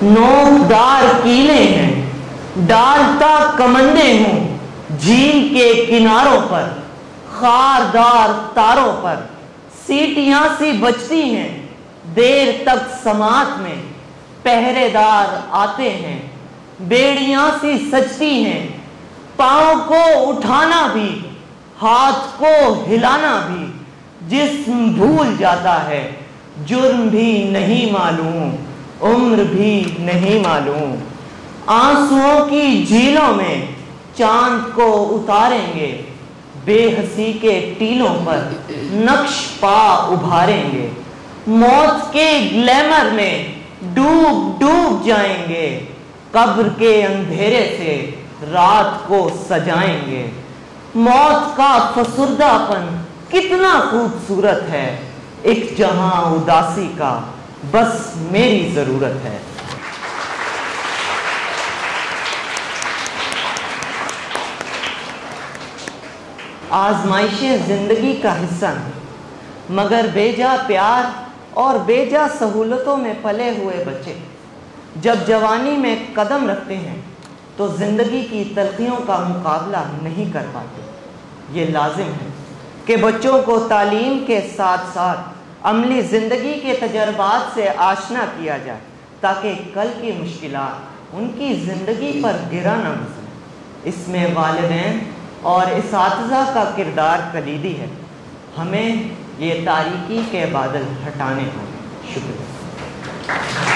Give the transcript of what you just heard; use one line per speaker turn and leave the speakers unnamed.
نوکدار کیلے ہیں، ڈالتا کمندے ہوں جھیل کے کناروں پر، خاردار تاروں پر سیٹیاں سی بجتی ہیں، دیر تک سماعت میں پہرے دار آتے ہیں، بیڑیاں سی سجتی ہیں، پاؤں کو اٹھانا بھی ہاتھ کو ہلانا بھی، جسم بھول جاتا ہے، جرم بھی نہیں معلوم، عمر بھی نہیں معلوم، آنسوؤں کی جھیلوں میں چاند کو اتاریں گے، بے ہنسی کے ٹیلوں پر نقش پا ابھاریں گے، موت کے گلیمر میں ڈوب ڈوب جائیں گے، قبر کے اندھیرے سے رات کو سجائیں گے، موت کا فسردہ پن کتنا خوبصورت ہے، ایک جہاں اداسی کا بس میری ضرورت ہے۔ آزمائشیں زندگی کا حصہ ہیں، مگر بے جا پیار اور بے جا سہولتوں میں پلے ہوئے بچے جب جوانی میں قدم رکھتے ہیں تو زندگی کی تلخیوں کا مقابلہ نہیں کر پاتے۔ یہ لازم ہے کہ بچوں کو تعلیم کے ساتھ ساتھ عملی زندگی کے تجربات سے آشنا کیا جائے تاکہ کل کی مشکلات ان کی زندگی پر گرا نہ گزرے۔ اس میں والدین اور اساتذہ کا کردار کلیدی ہے۔ ہمیں یہ تاریکی کے بادل ہٹانے ہوں۔ شکریہ۔